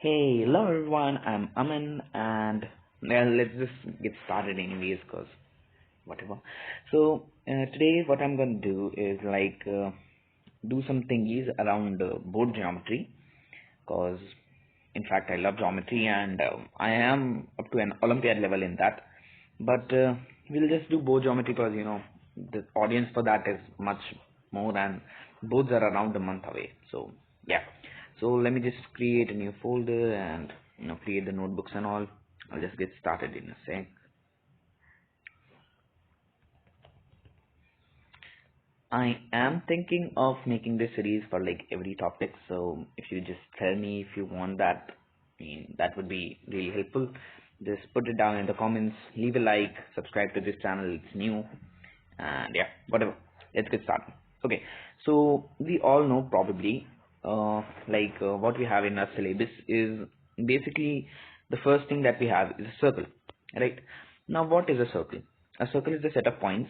Hey, hello everyone, I'm Aman and let's just get started anyways cause whatever. Today what I'm gonna do is do some thingies around board geometry cause in fact I love geometry and I am up to an Olympiad level in that. But we'll just do board geometry because the audience for that is much more and boards are around a month away. So yeah. So let me just create a new folder and create the notebooks and all. I'll just get started in a sec. I am thinking of making this series for like every topic. So if you just tell me if you want that, that would be really helpful. Just put it down in the comments, leave a like, subscribe to this channel, it's new, and yeah, whatever. Let's get started. Okay, so we all know probably what we have in our syllabus is basically the first thing that we have is a circle, right? Now, what is a circle? A circle is a set of points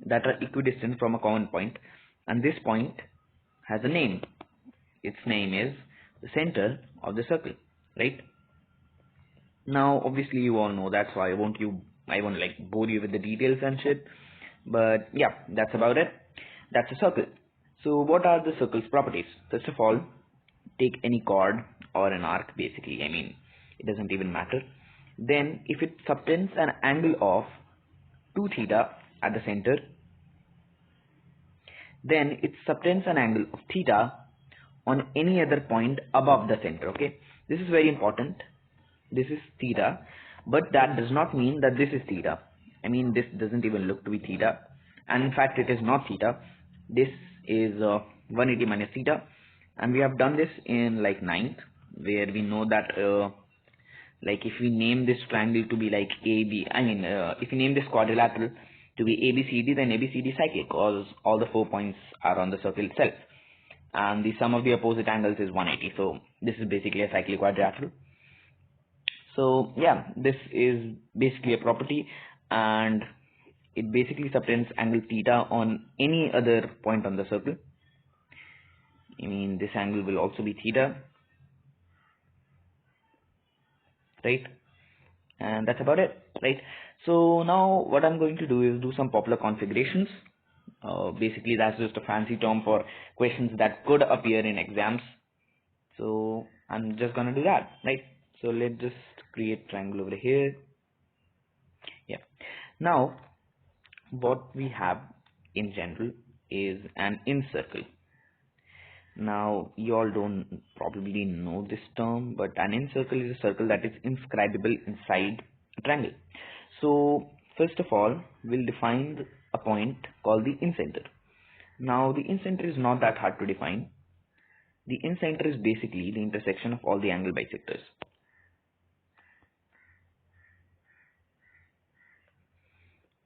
that are equidistant from a common point, and this point has a name. Its name is the center of the circle, right? Now, obviously, you all know that, so I won't like bore you with the details and shit. But yeah, that's about it. That's a circle. So, what are the circle's properties? First of all, take any chord or an arc, basically. It doesn't even matter. Then, if it subtends an angle of 2 theta at the center, then it subtends an angle of theta on any other point above the center. Okay, this is very important. This is theta, but that does not mean that this is theta. This doesn't even look to be theta, and in fact it is not theta. This is 180 minus theta, and we have done this in like ninth, where we know that if we name this triangle to be like AB, if we name this quadrilateral to be ABCD, then ABCD cyclic, because all the 4 points are on the circle itself, and the sum of the opposite angles is 180. So this is basically a cyclic quadrilateral. So yeah, this is basically a property, and it basically subtends angle theta on any other point on the circle. This angle will also be theta, right? And that's about it, right? So now what I'm going to do is do some popular configurations. Basically that's just a fancy term for questions that could appear in exams. So I'm just gonna do that, right? So let's just create triangle over here. Yeah. Now what we have in general is an incircle. Now you all don't probably know this term, but an incircle is a circle that is inscribable inside a triangle. So first of all, we'll define a point called the incenter. Now the incenter is not that hard to define. The incenter is basically the intersection of all the angle bisectors.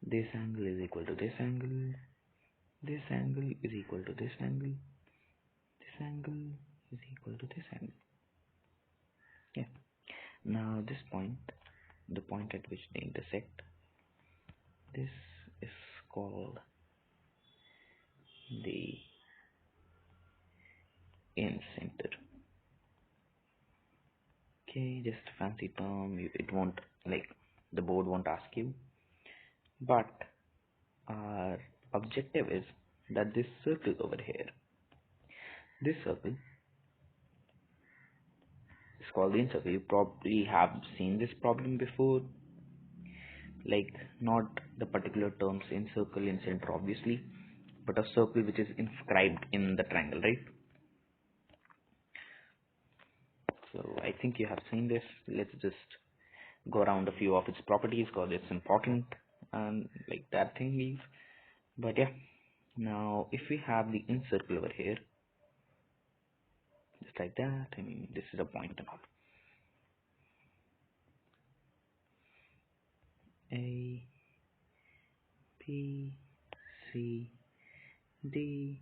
This angle is equal to this angle. This angle is equal to this angle. This angle is equal to this angle. Yeah. Now this point, the point at which they intersect, this is called the incenter. Okay, just a fancy term. It won't the board won't ask you, but our objective is that this circle over here, this circle is called the incircle. You probably have seen this problem before, not the particular terms incircle, incenter obviously, but a circle which is inscribed in the triangle, right? So I think you have seen this. Let's just go around a few of its properties because it's important and like that thing is. But yeah, now if we have the incircle over here, just like that, this is a point and all. A, B, C, D,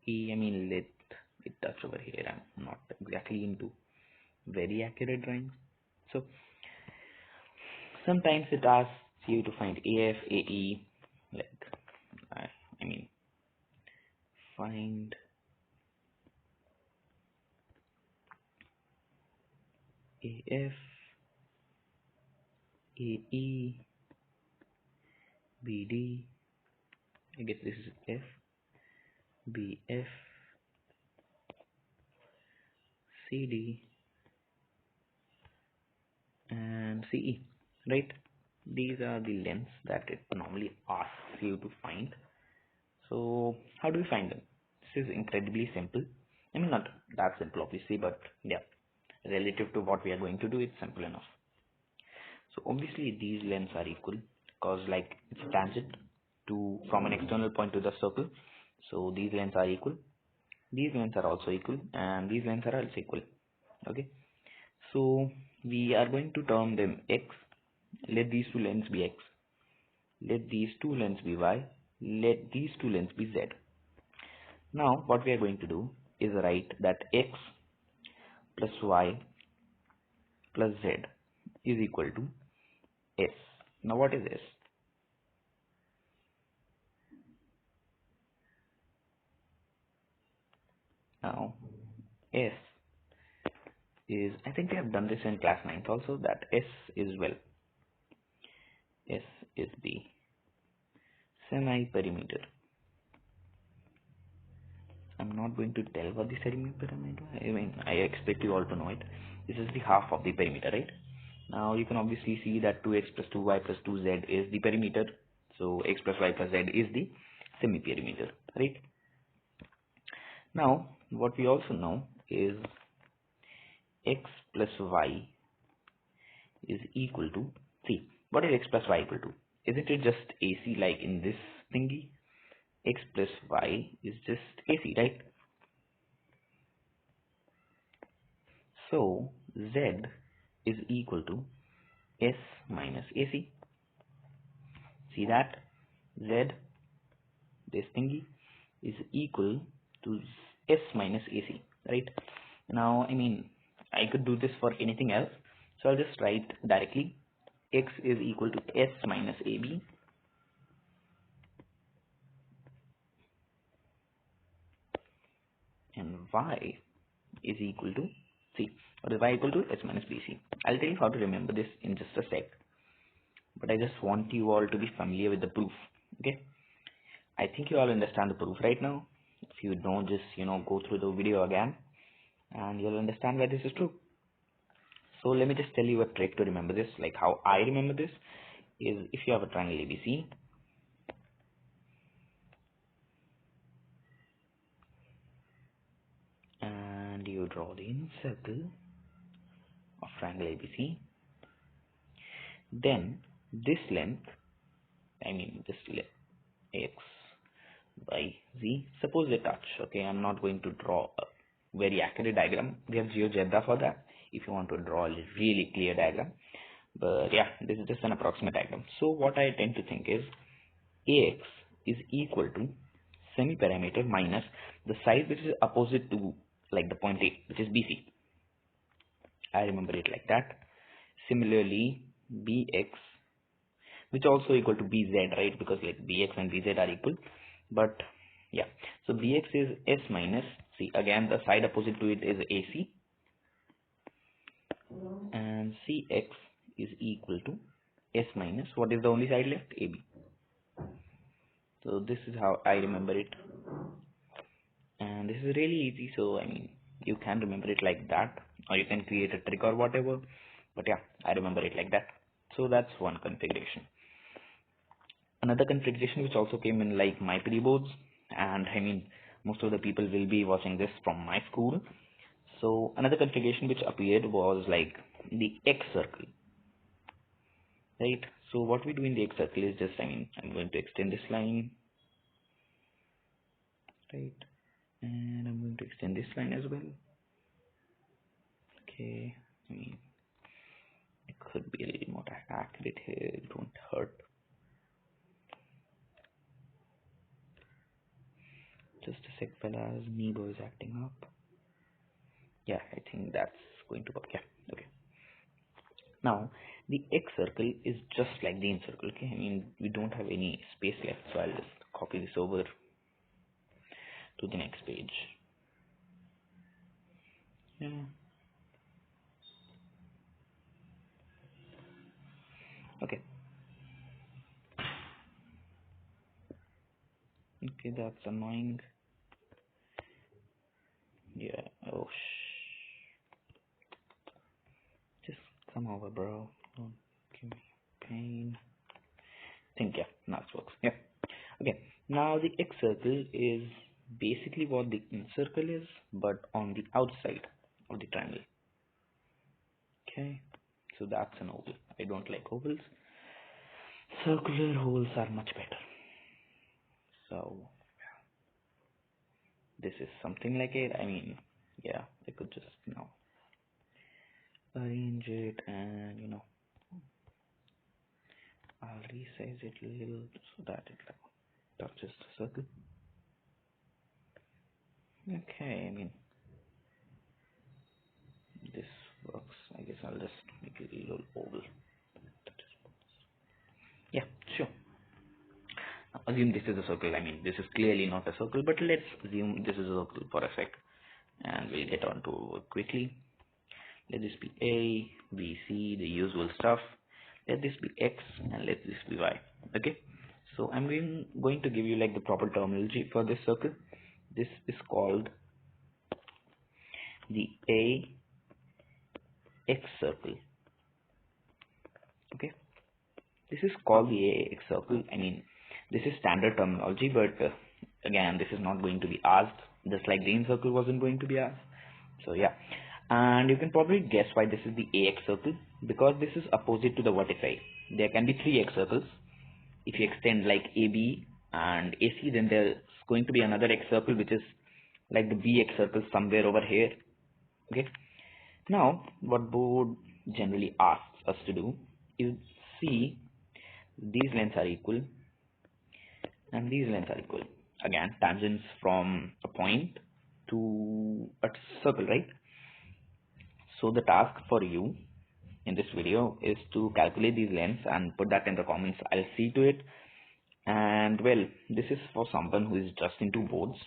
E. Let it touch over here. I'm not exactly into very accurate drawings. So sometimes it asks you to find AF, AE, I mean find AF, AE, BD, I guess this is F, BF, CD, and CE, right? These are the lengths that it normally asks you to find. So how do we find them? This is incredibly simple. I mean, not that simple obviously, but yeah, relative to what we are going to do, it's simple enough. So obviously these lengths are equal because like it's tangent to from an external point to the circle. So these lengths are equal. These lengths are also equal, and these lengths are also equal. Okay. So we are going to term them x. Let these two lengths be x. Let these two lengths be y. Let these two lengths be z. Now what we are going to do is write that x plus y plus z is equal to s. Now what is s? Now s is, I think we have done this in class 9th also, that s is, well, s is the semi-perimeter. I'm not going to tell what the semi-perimeter, I mean, I expect you all to know it. This is the half of the perimeter, right? Now you can obviously see that 2x plus 2y plus 2z is the perimeter. So x plus y plus z is the semi-perimeter, right? Now what we also know is x plus y is equal to, see, what is x plus y equal to? Isn't it just AC like in this thingy? X plus y is just AC, right? So z is equal to S minus AC. See that? Z, this thingy, is equal to S minus AC, right? Now, I mean, I could do this for anything else. So I'll just write directly x is equal to S minus AB, and y is equal to, see, what is y equal to? S minus BC. I'll tell you how to remember this in just a sec, but I just want you all to be familiar with the proof. Okay, I think you all understand the proof right now. If you don't, just go through the video again and you'll understand why this is true. So let me just tell you a trick to remember this. Like how I remember this is, if you have a triangle ABC, and you draw the inner circle of triangle ABC, then this length, I mean this length, x, y, z, suppose they touch. Okay, I'm not going to draw a very accurate diagram. We have GeoGebra for that if you want to draw a really clear diagram, but yeah, this is just an approximate diagram. So what I tend to think is AX is equal to semi-perimeter minus the side which is opposite to like the point A, which is BC. I remember it like that. Similarly, BX, which also equal to BZ, right? Because like BX and BZ are equal. But yeah, so BX is S minus, see again the side opposite to it is AC, and CX is equal to S minus, what is the only side left? AB. So this is how I remember it, and this is really easy. So I mean, you can remember it like that, or you can create a trick or whatever, but yeah, I remember it like that. So that's one configuration. Another configuration which also came in like my pre-boards, and I mean most of the people will be watching this from my school. So another configuration which appeared was like the X circle, right? So what we do in the X circle is just, I mean, I'm going to extend this line, right? And I'm going to extend this line as well. Okay, I mean, it could be a little more accurate here, it won't hurt. Just a sec, fellas, Nebo is acting up. Yeah, I think that's going to work. Yeah, okay. Now, the X circle is just like the N circle, okay? I mean, we don't have any space left, so I'll just copy this over to the next page. Yeah. Okay. Okay, that's annoying. Yeah. Oh, just come over, bro. Don't give me pain. Think, yeah, now it works. Yeah. Okay. Now the X circle is basically what the in circle is, but on the outside of the triangle. Okay. So that's an oval. I don't like ovals. Circular holes are much better. So this is something like it. I mean, yeah, I could just arrange it, and I'll resize it a little so that it touches the circle. Okay, I mean, this works. I guess I'll just make it a little oval. Yeah, sure. Now, assume this is a circle. I mean, this is clearly not a circle, but let's assume this is a circle for a sec, and we'll get on to it quickly. Let this be A, B, C, the usual stuff. Let this be X, and let this be Y. Okay. So I'm going to give you like the proper terminology for this circle. This is called the AX circle. Okay. This is called the AX circle. I mean, this is standard terminology, but again, this is not going to be asked, just like the in circle wasn't going to be asked. So yeah, and you can probably guess why this is the AX circle, because this is opposite to the vertici. There can be three X circles. If you extend like AB and AC, then there's going to be another X circle which is like the BX circle somewhere over here. Okay. Now, what board generally asks us to do is see these lengths are equal and these lengths are equal. Again, tangents from a point to a circle, right? So the task for you in this video is to calculate these lengths and put that in the comments. I'll see to it. And well, this is for someone who is just into boards,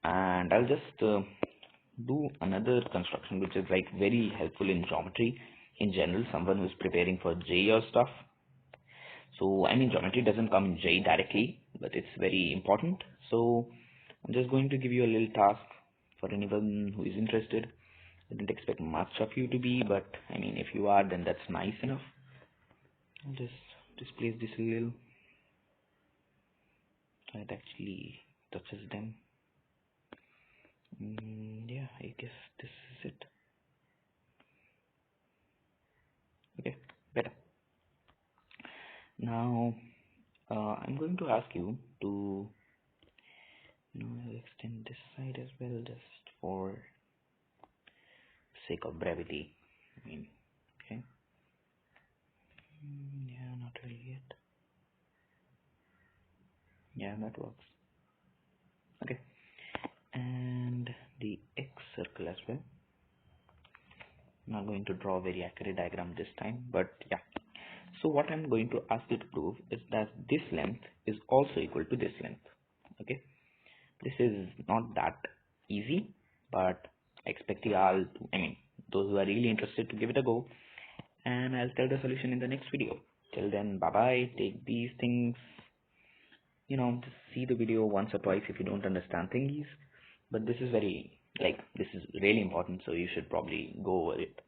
and I'll just do another construction which is like very helpful in geometry in general, someone who's preparing for JEE or stuff. So I mean, geometry doesn't come in JEE directly, but it's very important. So I'm just going to give you a little task for anyone who is interested. I didn't expect much of you to be, but I mean, if you are, then that's nice enough. I'll just displace this a little so it actually touches them. Yeah, I guess this is it. Okay, better. Now I'm going to ask you to extend this side as well, just for sake of brevity. I mean, okay. Yeah, not really yet. Yeah, that works. Okay, and the X circle as well. I'm not going to draw a very accurate diagram this time, but yeah. So what I'm going to ask you to prove is that this length is also equal to this length. Okay, this is not that easy, but I expect you all to, I mean, those who are really interested, to give it a go, and I'll tell the solution in the next video. Till then, bye bye. Take these things, just see the video once or twice if you don't understand thingies, but this is this is really important, so you should probably go over it.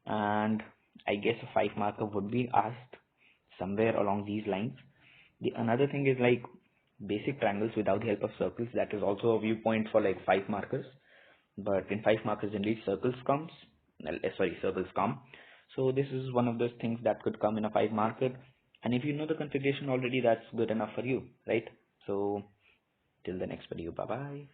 And I guess a 5 marker would be asked somewhere along these lines. The another thing is like basic triangles without the help of circles. That is also a viewpoint for like 5 markers. But in 5 markers generally circles circles come. So this is one of those things that could come in a 5 marker. And if you know the configuration already, that's good enough for you, right? So till the next video, bye bye.